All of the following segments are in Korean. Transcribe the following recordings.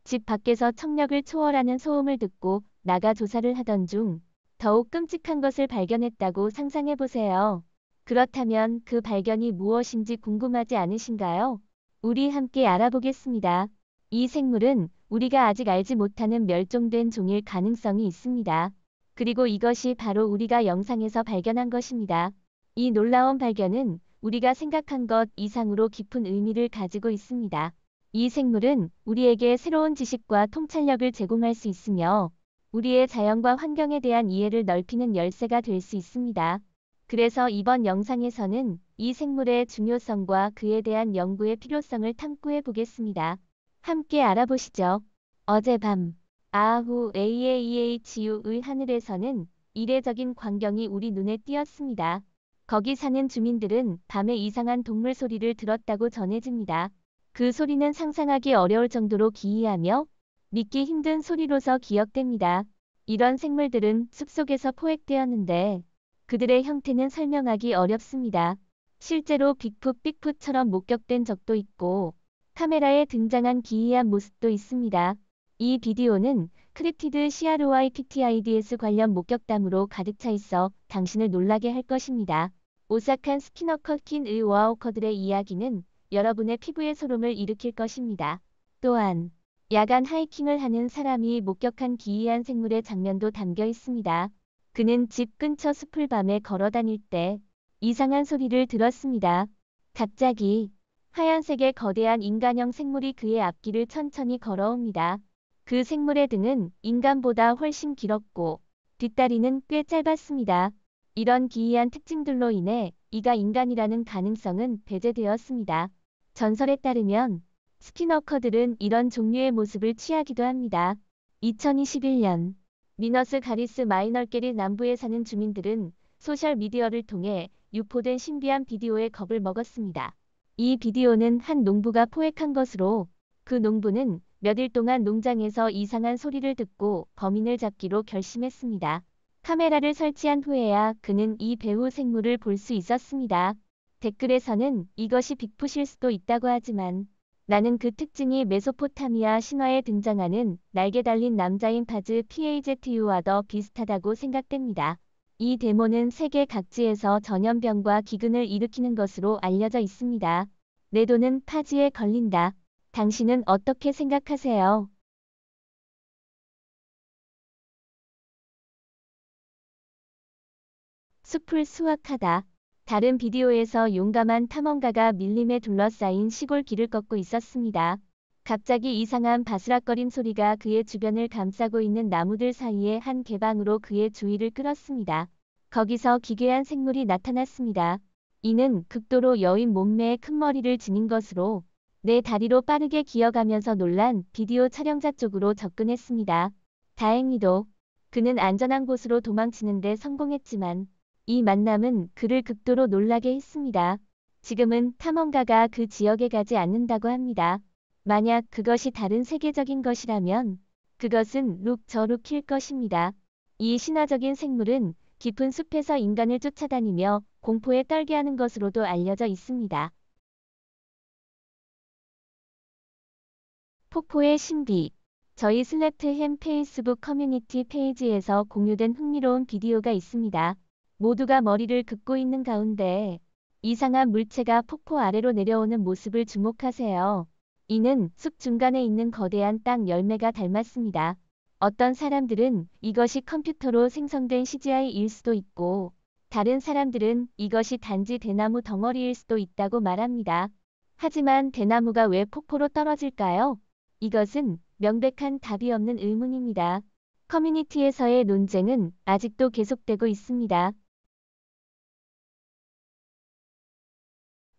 집 밖에서 청력을 초월하는 소음을 듣고 나가 조사를 하던 중 더욱 끔찍한 것을 발견했다고 상상해보세요. 그렇다면 그 발견이 무엇인지 궁금하지 않으신가요? 우리 함께 알아보겠습니다. 이 생물은 우리가 아직 알지 못하는 멸종된 종일 가능성이 있습니다. 그리고 이것이 바로 우리가 영상에서 발견한 것입니다. 이 놀라운 발견은 우리가 생각한 것 이상으로 깊은 의미를 가지고 있습니다. 이 생물은 우리에게 새로운 지식과 통찰력을 제공할 수 있으며 우리의 자연과 환경에 대한 이해를 넓히는 열쇠가 될 수 있습니다. 그래서 이번 영상에서는 이 생물의 중요성과 그에 대한 연구의 필요성을 탐구해 보겠습니다. 함께 알아보시죠. 어젯밤 아후 AAEHU의 하늘에서는 이례적인 광경이 우리 눈에 띄었습니다. 거기 사는 주민들은 밤에 이상한 동물 소리를 들었다고 전해집니다. 그 소리는 상상하기 어려울 정도로 기이하며 믿기 힘든 소리로서 기억됩니다. 이런 생물들은 숲속에서 포획되었는데 그들의 형태는 설명하기 어렵습니다. 실제로 빅풋처럼 목격된 적도 있고 카메라에 등장한 기이한 모습도 있습니다. 이 비디오는 크립티드 CROIPTIDS 관련 목격담으로 가득 차 있어 당신을 놀라게 할 것입니다. 오싹한 스키너컷킨의 워아우커들의 이야기는 여러분의 피부에 소름을 일으킬 것입니다. 또한 야간 하이킹을 하는 사람이 목격한 기이한 생물의 장면도 담겨 있습니다. 그는 집 근처 숲을 밤에 걸어 다닐 때 이상한 소리를 들었습니다. 갑자기 하얀색의 거대한 인간형 생물이 그의 앞길을 천천히 걸어옵니다. 그 생물의 등은 인간보다 훨씬 길었고 뒷다리는 꽤 짧았습니다. 이런 기이한 특징들로 인해 이가 인간이라는 가능성은 배제되었습니다. 전설에 따르면 스키너커들은 이런 종류의 모습을 취하기도 합니다. 2021년 미너스 가리스 마이널게리 남부에 사는 주민들은 소셜미디어를 통해 유포된 신비한 비디오에 겁을 먹었습니다. 이 비디오는 한 농부가 포획한 것으로 그 농부는 몇 일 동안 농장에서 이상한 소리를 듣고 범인을 잡기로 결심했습니다. 카메라를 설치한 후에야 그는 이 배후 생물을 볼 수 있었습니다. 댓글에서는 이것이 빅풋일 수도 있다고 하지만 나는 그 특징이 메소포타미아 신화에 등장하는 날개 달린 남자인 파즈 PAZU와 더 비슷하다고 생각됩니다. 이 데모는 세계 각지에서 전염병과 기근을 일으키는 것으로 알려져 있습니다. 내 돈은 파즈에 걸린다. 당신은 어떻게 생각하세요? 숲을 수확하다. 다른 비디오에서 용감한 탐험가가 밀림에 둘러싸인 시골 길을 걷고 있었습니다. 갑자기 이상한 바스락거림 소리가 그의 주변을 감싸고 있는 나무들 사이의 한 개방으로 그의 주의를 끌었습니다. 거기서 기괴한 생물이 나타났습니다. 이는 극도로 여인 몸매에 큰 머리를 지닌 것으로 내 다리로 빠르게 기어가면서 놀란 비디오 촬영자 쪽으로 접근했습니다. 다행히도 그는 안전한 곳으로 도망치는데 성공했지만 이 만남은 그를 극도로 놀라게 했습니다. 지금은 탐험가가 그 지역에 가지 않는다고 합니다. 만약 그것이 다른 세계적인 것이라면 그것은 룩저룩일 것입니다. 이 신화적인 생물은 깊은 숲에서 인간을 쫓아다니며 공포에 떨게 하는 것으로도 알려져 있습니다. 폭포의 신비. 저희 슬랩트햄 페이스북 커뮤니티 페이지에서 공유된 흥미로운 비디오가 있습니다. 모두가 머리를 긋고 있는 가운데 이상한 물체가 폭포 아래로 내려오는 모습을 주목하세요. 이는 숲 중간에 있는 거대한 땅 열매가 닮았습니다. 어떤 사람들은 이것이 컴퓨터로 생성된 CGI일 수도 있고 다른 사람들은 이것이 단지 대나무 덩어리일 수도 있다고 말합니다. 하지만 대나무가 왜 폭포로 떨어질까요? 이것은 명백한 답이 없는 의문입니다. 커뮤니티에서의 논쟁은 아직도 계속되고 있습니다.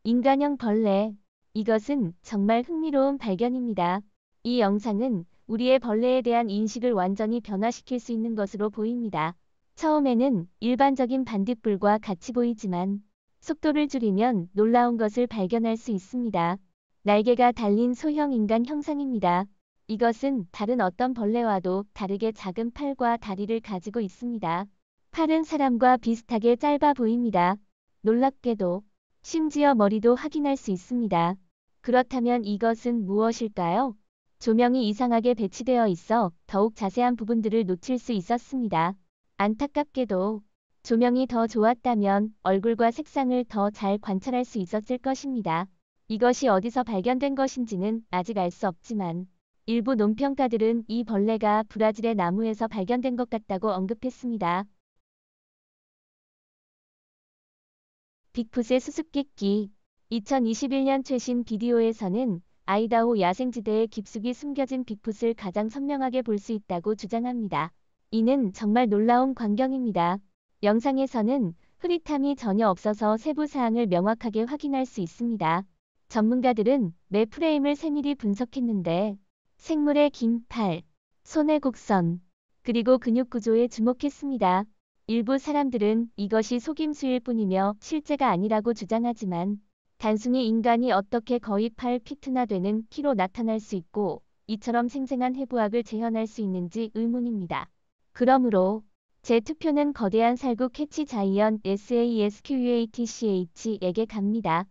인간형 벌레. 이것은 정말 흥미로운 발견입니다. 이 영상은 우리의 벌레에 대한 인식을 완전히 변화시킬 수 있는 것으로 보입니다. 처음에는 일반적인 반딧불과 같이 보이지만 속도를 줄이면 놀라운 것을 발견할 수 있습니다. 날개가 달린 소형 인간 형상입니다. 이것은 다른 어떤 벌레와도 다르게 작은 팔과 다리를 가지고 있습니다. 팔은 사람과 비슷하게 짧아 보입니다. 놀랍게도 심지어 머리도 확인할 수 있습니다. 그렇다면 이것은 무엇일까요? 조명이 이상하게 배치되어 있어 더욱 자세한 부분들을 놓칠 수 있었습니다. 안타깝게도 조명이 더 좋았다면 얼굴과 색상을 더 잘 관찰할 수 있었을 것입니다. 이것이 어디서 발견된 것인지는 아직 알 수 없지만 일부 논평가들은 이 벌레가 브라질의 나무에서 발견된 것 같다고 언급했습니다. 빅풋의 수수께끼. 2021년 최신 비디오에서는 아이다호 야생지대에 깊숙이 숨겨진 빅풋을 가장 선명하게 볼 수 있다고 주장합니다. 이는 정말 놀라운 광경입니다. 영상에서는 흐릿함이 전혀 없어서 세부 사항을 명확하게 확인할 수 있습니다. 전문가들은 매 프레임을 세밀히 분석했는데 생물의 긴 팔, 손의 곡선, 그리고 근육 구조에 주목했습니다. 일부 사람들은 이것이 속임수일 뿐이며 실제가 아니라고 주장하지만 단순히 인간이 어떻게 거의 8피트나 되는 키로 나타날 수 있고 이처럼 생생한 해부학을 재현할 수 있는지 의문입니다. 그러므로 제 투표는 거대한 살구 캐치 자이언 SASQUATCH에게 갑니다.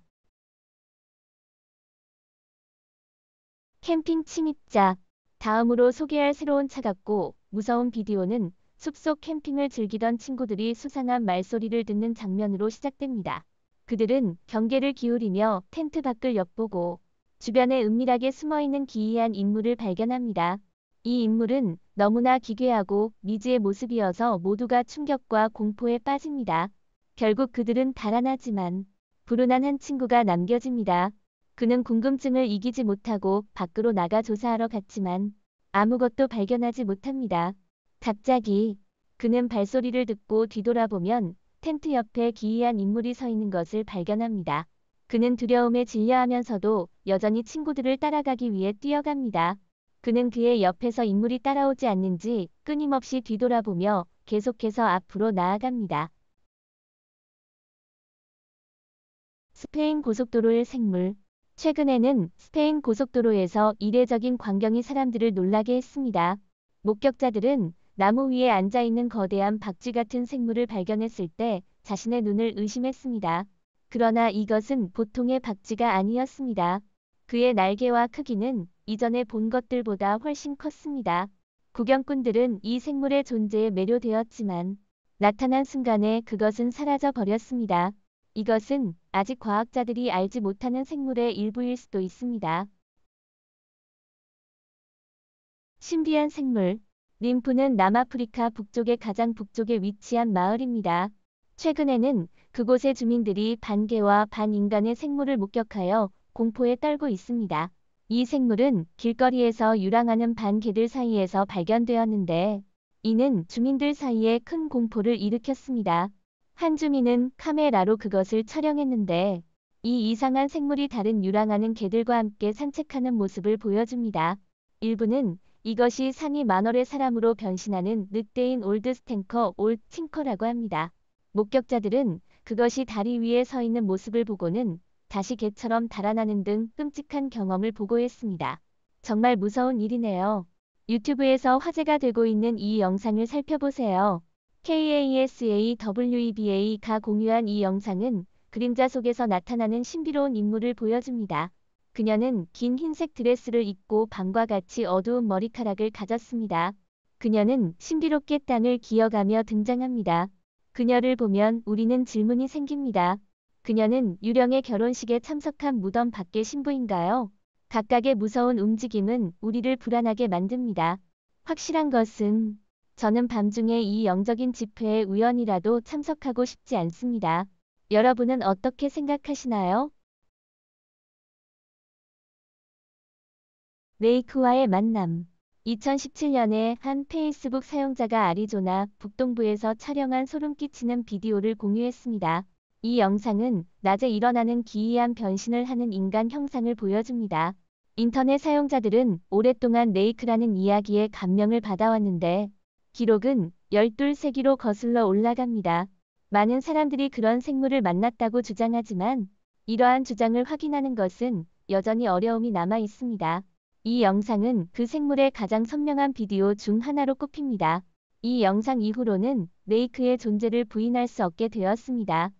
캠핑 침입자. 다음으로 소개할 새로운 차갑고 무서운 비디오는 숲속 캠핑을 즐기던 친구들이 수상한 말소리를 듣는 장면으로 시작됩니다. 그들은 경계를 기울이며 텐트 밖을 엿보고 주변에 은밀하게 숨어있는 기이한 인물을 발견합니다. 이 인물은 너무나 기괴하고 미지의 모습이어서 모두가 충격과 공포에 빠집니다. 결국 그들은 달아나지만 불운한 한 친구가 남겨집니다. 그는 궁금증을 이기지 못하고 밖으로 나가 조사하러 갔지만 아무것도 발견하지 못합니다. 갑자기 그는 발소리를 듣고 뒤돌아보면 텐트 옆에 기이한 인물이 서 있는 것을 발견합니다. 그는 두려움에 질려하면서도 여전히 친구들을 따라가기 위해 뛰어갑니다. 그는 그의 옆에서 인물이 따라오지 않는지 끊임없이 뒤돌아보며 계속해서 앞으로 나아갑니다. 스페인 고속도로의 생물. 최근에는 스페인 고속도로에서 이례적인 광경이 사람들을 놀라게 했습니다. 목격자들은 나무 위에 앉아있는 거대한 박쥐 같은 생물을 발견했을 때 자신의 눈을 의심했습니다. 그러나 이것은 보통의 박쥐가 아니었습니다. 그의 날개와 크기는 이전에 본 것들보다 훨씬 컸습니다. 구경꾼들은 이 생물의 존재에 매료되었지만 나타난 순간에 그것은 사라져 버렸습니다. 이것은 아직 과학자들이 알지 못하는 생물의 일부일 수도 있습니다. 신비한 생물. 림프는 남아프리카 북쪽의 가장 북쪽에 위치한 마을입니다. 최근에는 그곳의 주민들이 반개와 반인간의 생물을 목격하여 공포에 떨고 있습니다. 이 생물은 길거리에서 유랑하는 반개들 사이에서 발견되었는데 이는 주민들 사이에 큰 공포를 일으켰습니다. 한 주민은 카메라로 그것을 촬영했는데 이 이상한 생물이 다른 유랑하는 개들과 함께 산책하는 모습을 보여줍니다. 일부는 이것이 상위 만월의 사람으로 변신하는 늑대인 올드 스탱커 올 팅커라고 합니다. 목격자들은 그것이 다리 위에 서 있는 모습을 보고는 다시 개처럼 달아나는 등 끔찍한 경험을 보고했습니다. 정말 무서운 일이네요. 유튜브에서 화제가 되고 있는 이 영상을 살펴보세요. KASAWEBA가 공유한 이 영상은 그림자 속에서 나타나는 신비로운 인물을 보여줍니다. 그녀는 긴 흰색 드레스를 입고 밤과 같이 어두운 머리카락을 가졌습니다. 그녀는 신비롭게 땅을 기어가며 등장합니다. 그녀를 보면 우리는 질문이 생깁니다. 그녀는 유령의 결혼식에 참석한 무덤 밖의 신부인가요? 각각의 무서운 움직임은 우리를 불안하게 만듭니다. 확실한 것은 저는 밤중에 이 영적인 집회에 우연이라도 참석하고 싶지 않습니다. 여러분은 어떻게 생각하시나요? 레이크와의 만남. 2017년에 한 페이스북 사용자가 아리조나 북동부에서 촬영한 소름 끼치는 비디오를 공유했습니다. 이 영상은 낮에 일어나는 기이한 변신을 하는 인간 형상을 보여줍니다. 인터넷 사용자들은 오랫동안 레이크라는 이야기에 감명을 받아왔는데 기록은 12세기로 거슬러 올라갑니다. 많은 사람들이 그런 생물을 만났다고 주장하지만 이러한 주장을 확인하는 것은 여전히 어려움이 남아 있습니다. 이 영상은 그 생물의 가장 선명한 비디오 중 하나로 꼽힙니다. 이 영상 이후로는 레이크의 존재를 부인할 수 없게 되었습니다.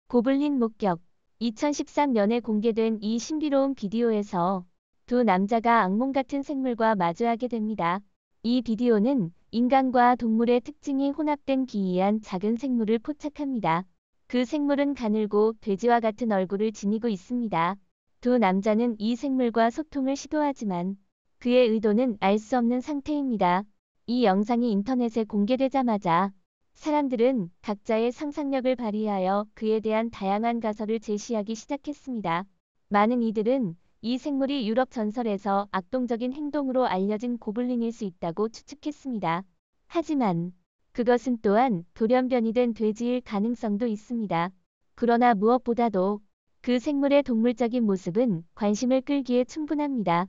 고블린 목격. 2013년에 공개된 이 신비로운 비디오에서 두 남자가 악몽 같은 생물과 마주하게 됩니다. 이 비디오는 인간과 동물의 특징이 혼합된 기이한 작은 생물을 포착합니다. 그 생물은 가늘고 돼지와 같은 얼굴을 지니고 있습니다. 두 남자는 이 생물과 소통을 시도하지만 그의 의도는 알 수 없는 상태입니다. 이 영상이 인터넷에 공개되자마자 사람들은 각자의 상상력을 발휘하여 그에 대한 다양한 가설을 제시하기 시작했습니다. 많은 이들은 이 생물이 유럽 전설에서 악동적인 행동으로 알려진 고블린일 수 있다고 추측했습니다. 하지만 그것은 또한 돌연변이 된 돼지일 가능성도 있습니다. 그러나 무엇보다도 그 생물의 동물적인 모습은 관심을 끌기에 충분합니다.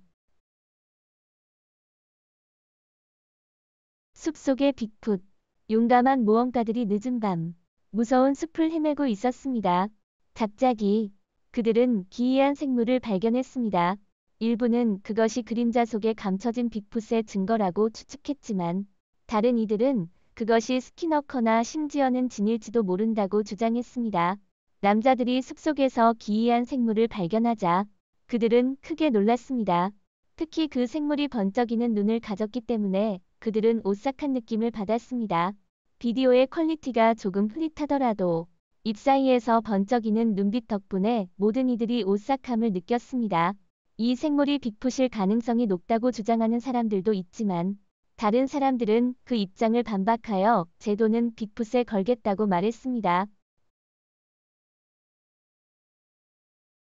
숲속의 빅풋. 용감한 모험가들이 늦은 밤, 무서운 숲을 헤매고 있었습니다. 갑자기 그들은 기이한 생물을 발견했습니다. 일부는 그것이 그림자 속에 감춰진 빅풋의 증거라고 추측했지만 다른 이들은 그것이 스키너커나 심지어는 진일지도 모른다고 주장했습니다. 남자들이 숲속에서 기이한 생물을 발견하자 그들은 크게 놀랐습니다. 특히 그 생물이 번쩍이는 눈을 가졌기 때문에 그들은 오싹한 느낌을 받았습니다. 비디오의 퀄리티가 조금 흐릿하더라도 입 사이에서 번쩍이는 눈빛 덕분에 모든 이들이 오싹함을 느꼈습니다. 이 생물이 빅풋일 가능성이 높다고 주장하는 사람들도 있지만 다른 사람들은 그 입장을 반박하여 제 돈은 빅풋에 걸겠다고 말했습니다.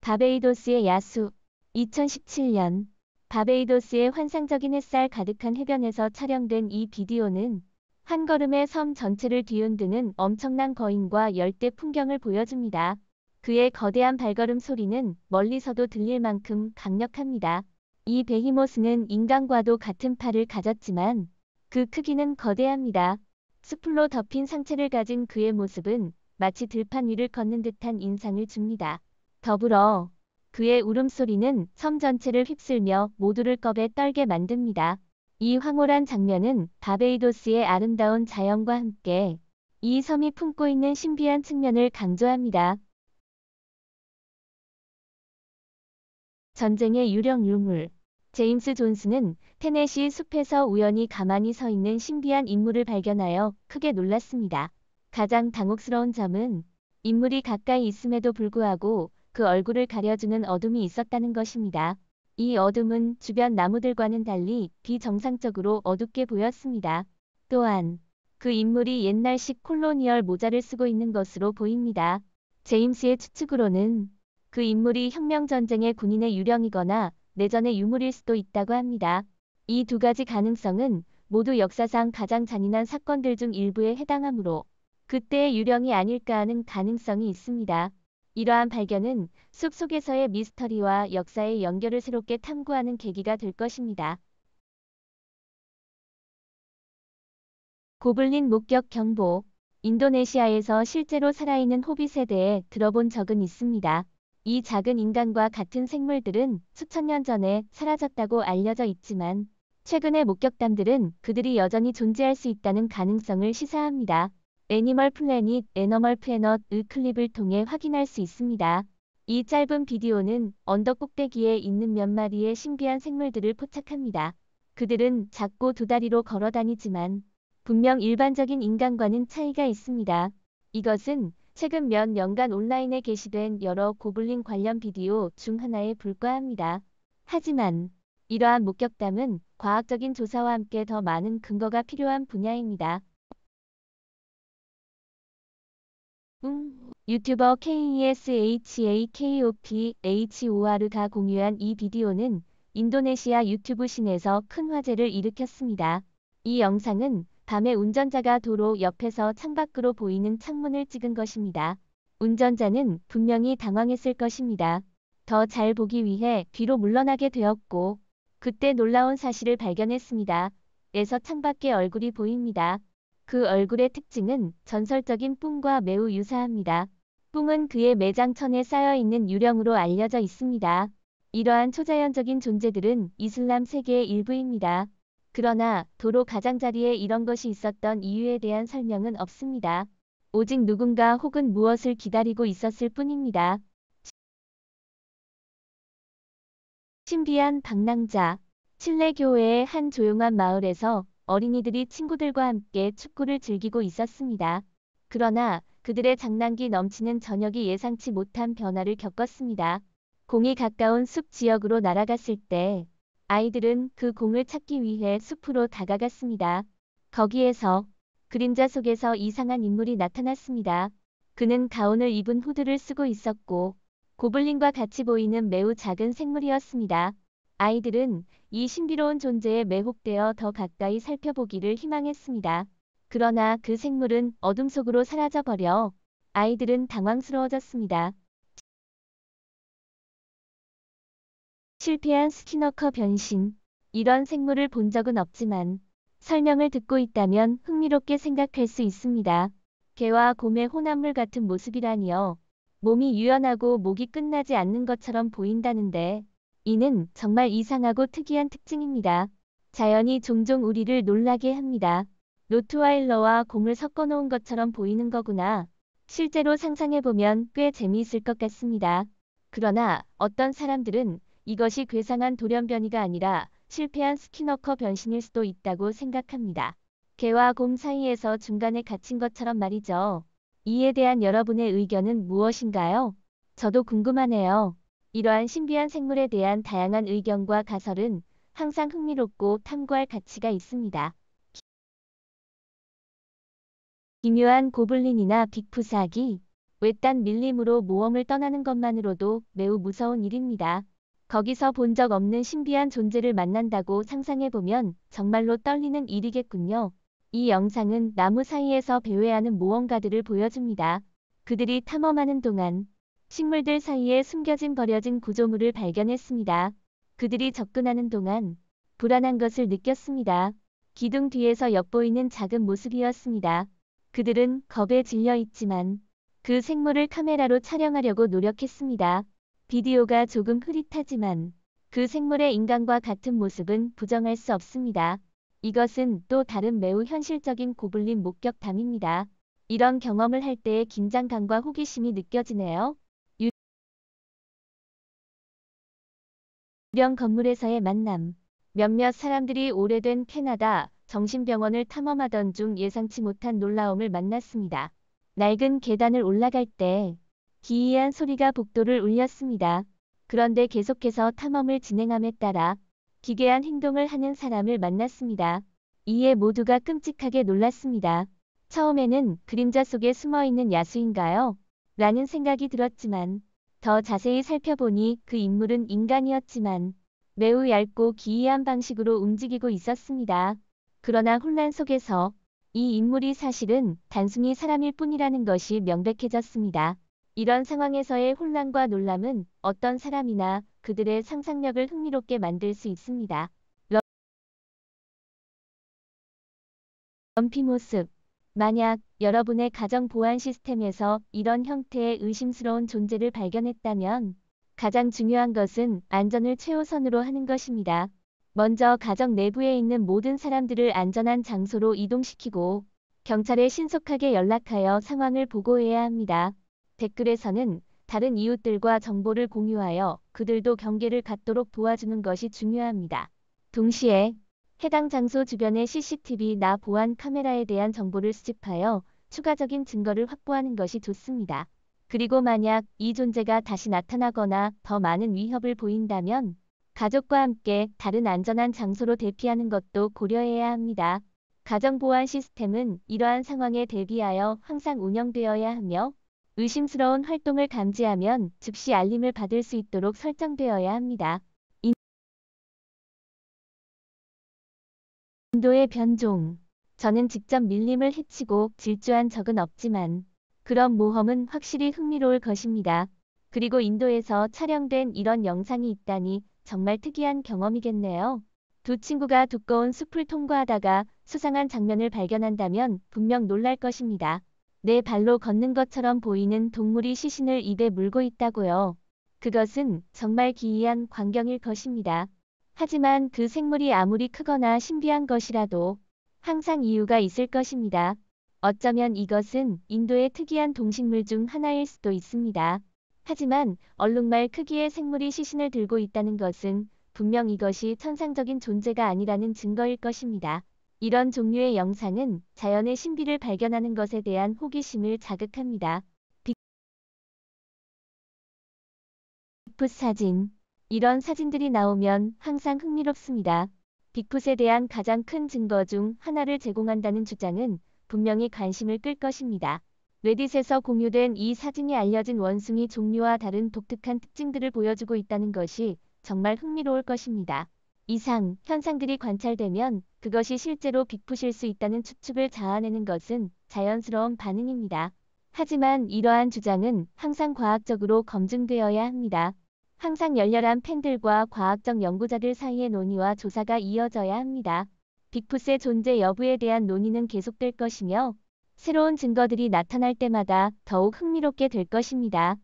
바베이도스의 야수. 2017년 바베이도스의 환상적인 햇살 가득한 해변에서 촬영된 이 비디오는 한 걸음에 섬 전체를 뒤흔드는 엄청난 거인과 열대 풍경을 보여줍니다. 그의 거대한 발걸음 소리는 멀리서도 들릴 만큼 강력합니다. 이 베히모스는 인간과도 같은 팔을 가졌지만 그 크기는 거대합니다. 수풀로 덮인 상체를 가진 그의 모습은 마치 들판 위를 걷는 듯한 인상을 줍니다. 더불어 그의 울음소리는 섬 전체를 휩쓸며 모두를 겁에 떨게 만듭니다. 이 황홀한 장면은 바베이도스의 아름다운 자연과 함께 이 섬이 품고 있는 신비한 측면을 강조합니다. 전쟁의 유령 유물. 제임스 존스는 테네시 숲에서 우연히 가만히 서 있는 신비한 인물을 발견하여 크게 놀랐습니다. 가장 당혹스러운 점은 인물이 가까이 있음에도 불구하고 그 얼굴을 가려주는 어둠이 있었다는 것입니다. 이 어둠은 주변 나무들과는 달리 비정상적으로 어둡게 보였습니다. 또한 그 인물이 옛날식 콜로니얼 모자를 쓰고 있는 것으로 보입니다. 제임스의 추측으로는 그 인물이 혁명전쟁의 군인의 유령이거나 내전의 유물일 수도 있다고 합니다. 이 두 가지 가능성은 모두 역사상 가장 잔인한 사건들 중 일부에 해당하므로 그때의 유령이 아닐까 하는 가능성이 있습니다. 이러한 발견은 숲 속에서의 미스터리와 역사의 연결을 새롭게 탐구하는 계기가 될 것입니다. 고블린 목격 경보. 인도네시아에서 실제로 살아있는 호빗에 대해 들어본 적은 있습니다. 이 작은 인간과 같은 생물들은 수천 년 전에 사라졌다고 알려져 있지만 최근의 목격담들은 그들이 여전히 존재할 수 있다는 가능성을 시사합니다. 애니멀 플래닛 애너멀 플래닛의 클립을 통해 확인할 수 있습니다. 이 짧은 비디오는 언덕 꼭대기에 있는 몇 마리의 신비한 생물들을 포착합니다. 그들은 작고 두 다리로 걸어 다니지만 분명 일반적인 인간과는 차이가 있습니다. 이것은 최근 몇 년간 온라인에 게시된 여러 고블린 관련 비디오 중 하나에 불과합니다. 하지만 이러한 목격담은 과학적인 조사와 함께 더 많은 근거가 필요한 분야입니다. 유튜버 KESHAKOPHOR가 공유한 이 비디오는 인도네시아 유튜브 씬에서 큰 화제를 일으켰습니다. 이 영상은 밤에 운전자가 도로 옆에서 창밖으로 보이는 창문을 찍은 것입니다. 운전자는 분명히 당황했을 것입니다. 더 잘 보기 위해 뒤로 물러나게 되었고 그때 놀라운 사실을 발견했습니다. 에서 창밖에 얼굴이 보입니다. 그 얼굴의 특징은 전설적인 뿡과 매우 유사합니다. 뿡은 그의 매장천에 쌓여있는 유령으로 알려져 있습니다. 이러한 초자연적인 존재들은 이슬람 세계의 일부입니다. 그러나 도로 가장자리에 이런 것이 있었던 이유에 대한 설명은 없습니다. 오직 누군가 혹은 무엇을 기다리고 있었을 뿐입니다. 신비한 방랑자. 칠레교회의 한 조용한 마을에서 어린이들이 친구들과 함께 축구를 즐기고 있었습니다. 그러나 그들의 장난기 넘치는 저녁이 예상치 못한 변화를 겪었습니다. 공이 가까운 숲 지역으로 날아갔을 때 아이들은 그 공을 찾기 위해 숲으로 다가갔습니다. 거기에서 그림자 속에서 이상한 인물이 나타났습니다. 그는 가운을 입은 후드를 쓰고 있었고 고블린과 같이 보이는 매우 작은 생물이었습니다. 아이들은 이 신비로운 존재에 매혹되어 더 가까이 살펴보기를 희망했습니다. 그러나 그 생물은 어둠 속으로 사라져버려 아이들은 당황스러워졌습니다. 실패한 스키너커 변신. 이런 생물을 본 적은 없지만 설명을 듣고 있다면 흥미롭게 생각할 수 있습니다. 개와 곰의 혼합물 같은 모습이라니요. 몸이 유연하고 목이 끝나지 않는 것처럼 보인다는데 이는 정말 이상하고 특이한 특징입니다. 자연이 종종 우리를 놀라게 합니다. 로트와일러와 곰을 섞어 놓은 것처럼 보이는 거구나. 실제로 상상해보면 꽤 재미있을 것 같습니다. 그러나 어떤 사람들은 이것이 괴상한 돌연변이가 아니라 실패한 스키너커 변신일 수도 있다고 생각합니다. 개와 곰 사이에서 중간에 갇힌 것처럼 말이죠. 이에 대한 여러분의 의견은 무엇인가요? 저도 궁금하네요. 이러한 신비한 생물에 대한 다양한 의견과 가설은 항상 흥미롭고 탐구할 가치가 있습니다. 기묘한 고블린이나 빅푸사기. 외딴 밀림으로 모험을 떠나는 것만으로도 매우 무서운 일입니다. 거기서 본 적 없는 신비한 존재를 만난다고 상상해보면 정말로 떨리는 일이겠군요. 이 영상은 나무 사이에서 배회하는 모험가들을 보여줍니다. 그들이 탐험하는 동안 식물들 사이에 숨겨진 버려진 구조물을 발견했습니다. 그들이 접근하는 동안 불안한 것을 느꼈습니다. 기둥 뒤에서 엿보이는 작은 모습이었습니다. 그들은 겁에 질려 있지만 그 생물을 카메라로 촬영하려고 노력했습니다. 비디오가 조금 흐릿하지만 그 생물의 인간과 같은 모습은 부정할 수 없습니다. 이것은 또 다른 매우 현실적인 고블린 목격담입니다. 이런 경험을 할 때의 긴장감과 호기심이 느껴지네요. 유령 건물에서의 만남. 몇몇 사람들이 오래된 캐나다 정신병원을 탐험하던 중 예상치 못한 놀라움을 만났습니다. 낡은 계단을 올라갈 때 기이한 소리가 복도를 울렸습니다. 그런데 계속해서 탐험을 진행함에 따라 기괴한 행동을 하는 사람을 만났습니다. 이에 모두가 끔찍하게 놀랐습니다. 처음에는 그림자 속에 숨어있는 야수인가요? 라는 생각이 들었지만 더 자세히 살펴보니 그 인물은 인간이었지만 매우 얇고 기이한 방식으로 움직이고 있었습니다. 그러나 혼란 속에서 이 인물이 사실은 단순히 사람일 뿐이라는 것이 명백해졌습니다. 이런 상황에서의 혼란과 놀람은 어떤 사람이나 그들의 상상력을 흥미롭게 만들 수 있습니다. 럼피 모습. 만약 여러분의 가정 보안 시스템에서 이런 형태의 의심스러운 존재를 발견했다면 가장 중요한 것은 안전을 최우선으로 하는 것입니다. 먼저 가정 내부에 있는 모든 사람들을 안전한 장소로 이동시키고 경찰에 신속하게 연락하여 상황을 보고해야 합니다. 댓글에서는 다른 이웃들과 정보를 공유하여 그들도 경계를 갖도록 도와주는 것이 중요합니다. 동시에 해당 장소 주변의 CCTV나 보안 카메라에 대한 정보를 수집하여 추가적인 증거를 확보하는 것이 좋습니다. 그리고 만약 이 존재가 다시 나타나거나 더 많은 위협을 보인다면 가족과 함께 다른 안전한 장소로 대피하는 것도 고려해야 합니다. 가정 보안 시스템은 이러한 상황에 대비하여 항상 운영되어야 하며 의심스러운 활동을 감지하면 즉시 알림을 받을 수 있도록 설정되어야 합니다. 인도의 변종. 저는 직접 밀림을 해치고 질주한 적은 없지만 그런 모험은 확실히 흥미로울 것입니다. 그리고 인도에서 촬영된 이런 영상이 있다니 정말 특이한 경험이겠네요. 두 친구가 두꺼운 숲을 통과하다가 수상한 장면을 발견한다면 분명 놀랄 것입니다. 내 발로 걷는 것처럼 보이는 동물이 시신을 입에 물고 있다고요. 그것은 정말 기이한 광경일 것입니다. 하지만 그 생물이 아무리 크거나 신비한 것이라도 항상 이유가 있을 것입니다. 어쩌면 이것은 인도의 특이한 동식물 중 하나일 수도 있습니다. 하지만 얼룩말 크기의 생물이 시신을 들고 있다는 것은 분명 이것이 천상적인 존재가 아니라는 증거일 것입니다. 이런 종류의 영상은 자연의 신비를 발견하는 것에 대한 호기심을 자극합니다. 빅풋 사진. 이런 사진들이 나오면 항상 흥미롭습니다. 빅풋에 대한 가장 큰 증거 중 하나를 제공한다는 주장은 분명히 관심을 끌 것입니다. 레딧에서 공유된 이 사진이 알려진 원숭이 종류와 다른 독특한 특징들을 보여주고 있다는 것이 정말 흥미로울 것입니다. 이상 현상들이 관찰되면 그것이 실제로 빅풋일 수 있다는 추측을 자아내는 것은 자연스러운 반응입니다. 하지만 이러한 주장은 항상 과학적으로 검증되어야 합니다. 항상 열렬한 팬들과 과학적 연구자들 사이의 논의와 조사가 이어져야 합니다. 빅풋의 존재 여부에 대한 논의는 계속될 것이며 새로운 증거들이 나타날 때마다 더욱 흥미롭게 될 것입니다.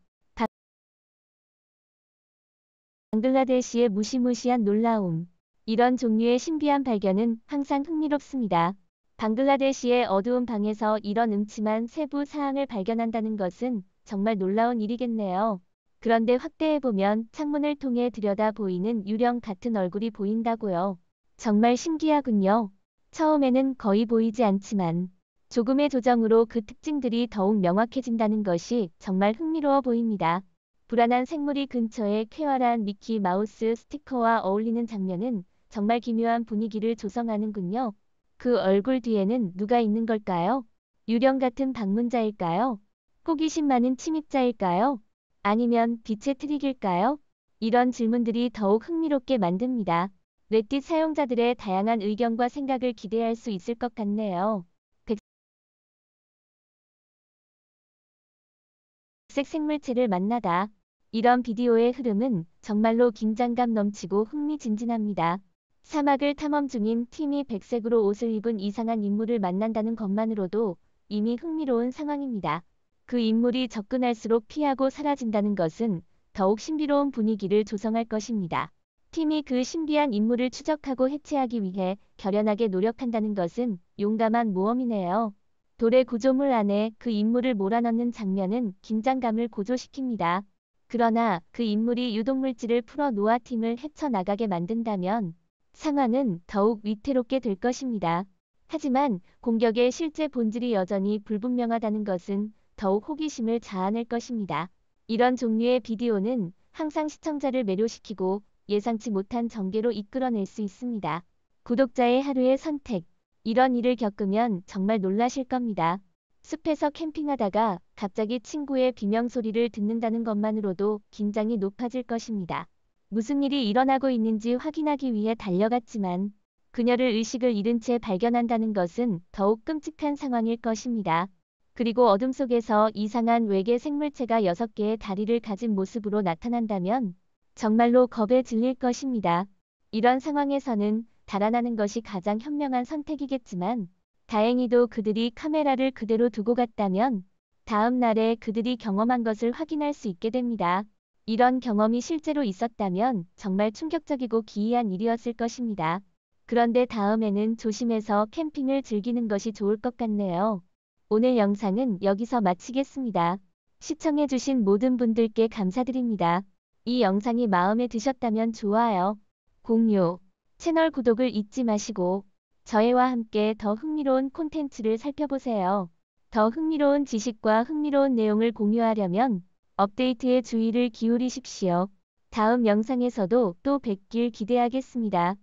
방글라데시의 무시무시한 놀라움. 이런 종류의 신비한 발견은 항상 흥미롭습니다. 방글라데시의 어두운 방에서 이런 음침한 세부 사항을 발견한다는 것은 정말 놀라운 일이겠네요. 그런데 확대해보면 창문을 통해 들여다 보이는 유령 같은 얼굴이 보인다고요. 정말 신기하군요. 처음에는 거의 보이지 않지만 조금의 조정으로 그 특징들이 더욱 명확해진다는 것이 정말 흥미로워 보입니다. 불안한 생물이 근처에 쾌활한 미키 마우스 스티커와 어울리는 장면은 정말 기묘한 분위기를 조성하는군요. 그 얼굴 뒤에는 누가 있는 걸까요? 유령 같은 방문자일까요? 호기심 많은 침입자일까요? 아니면 빛의 트릭일까요? 이런 질문들이 더욱 흥미롭게 만듭니다. 레딧 사용자들의 다양한 의견과 생각을 기대할 수 있을 것 같네요. 백색 생물체를 만나다. 이런 비디오의 흐름은 정말로 긴장감 넘치고 흥미진진합니다. 사막을 탐험 중인 팀이 백색으로 옷을 입은 이상한 인물을 만난다는 것만으로도 이미 흥미로운 상황입니다. 그 인물이 접근할수록 피하고 사라진다는 것은 더욱 신비로운 분위기를 조성할 것입니다. 팀이 그 신비한 인물을 추적하고 해체하기 위해 결연하게 노력한다는 것은 용감한 모험이네요. 돌의 구조물 안에 그 인물을 몰아넣는 장면은 긴장감을 고조시킵니다. 그러나 그 인물이 유독물질을 풀어 놓아 팀을 헤쳐나가게 만든다면 상황은 더욱 위태롭게 될 것입니다. 하지만 공격의 실제 본질이 여전히 불분명하다는 것은 더욱 호기심을 자아낼 것입니다. 이런 종류의 비디오는 항상 시청자를 매료시키고 예상치 못한 전개로 이끌어낼 수 있습니다. 구독자의 하루의 선택. 이런 일을 겪으면 정말 놀라실 겁니다. 숲에서 캠핑하다가 갑자기 친구의 비명소리를 듣는다는 것만으로도 긴장이 높아질 것입니다. 무슨 일이 일어나고 있는지 확인하기 위해 달려갔지만 그녀를 의식을 잃은 채 발견한다는 것은 더욱 끔찍한 상황일 것입니다. 그리고 어둠 속에서 이상한 외계 생물체가 6개의 다리를 가진 모습으로 나타난다면 정말로 겁에 질릴 것입니다. 이런 상황에서는 달아나는 것이 가장 현명한 선택이겠지만 다행히도 그들이 카메라를 그대로 두고 갔다면 다음 날에 그들이 경험한 것을 확인할 수 있게 됩니다. 이런 경험이 실제로 있었다면 정말 충격적이고 기이한 일이었을 것입니다. 그런데 다음에는 조심해서 캠핑을 즐기는 것이 좋을 것 같네요. 오늘 영상은 여기서 마치겠습니다. 시청해주신 모든 분들께 감사드립니다. 이 영상이 마음에 드셨다면 좋아요, 공유, 채널 구독을 잊지 마시고 저희와 함께 더 흥미로운 콘텐츠를 살펴보세요. 더 흥미로운 지식과 흥미로운 내용을 공유하려면 업데이트에 주의를 기울이십시오. 다음 영상에서도 또 뵙길 기대하겠습니다.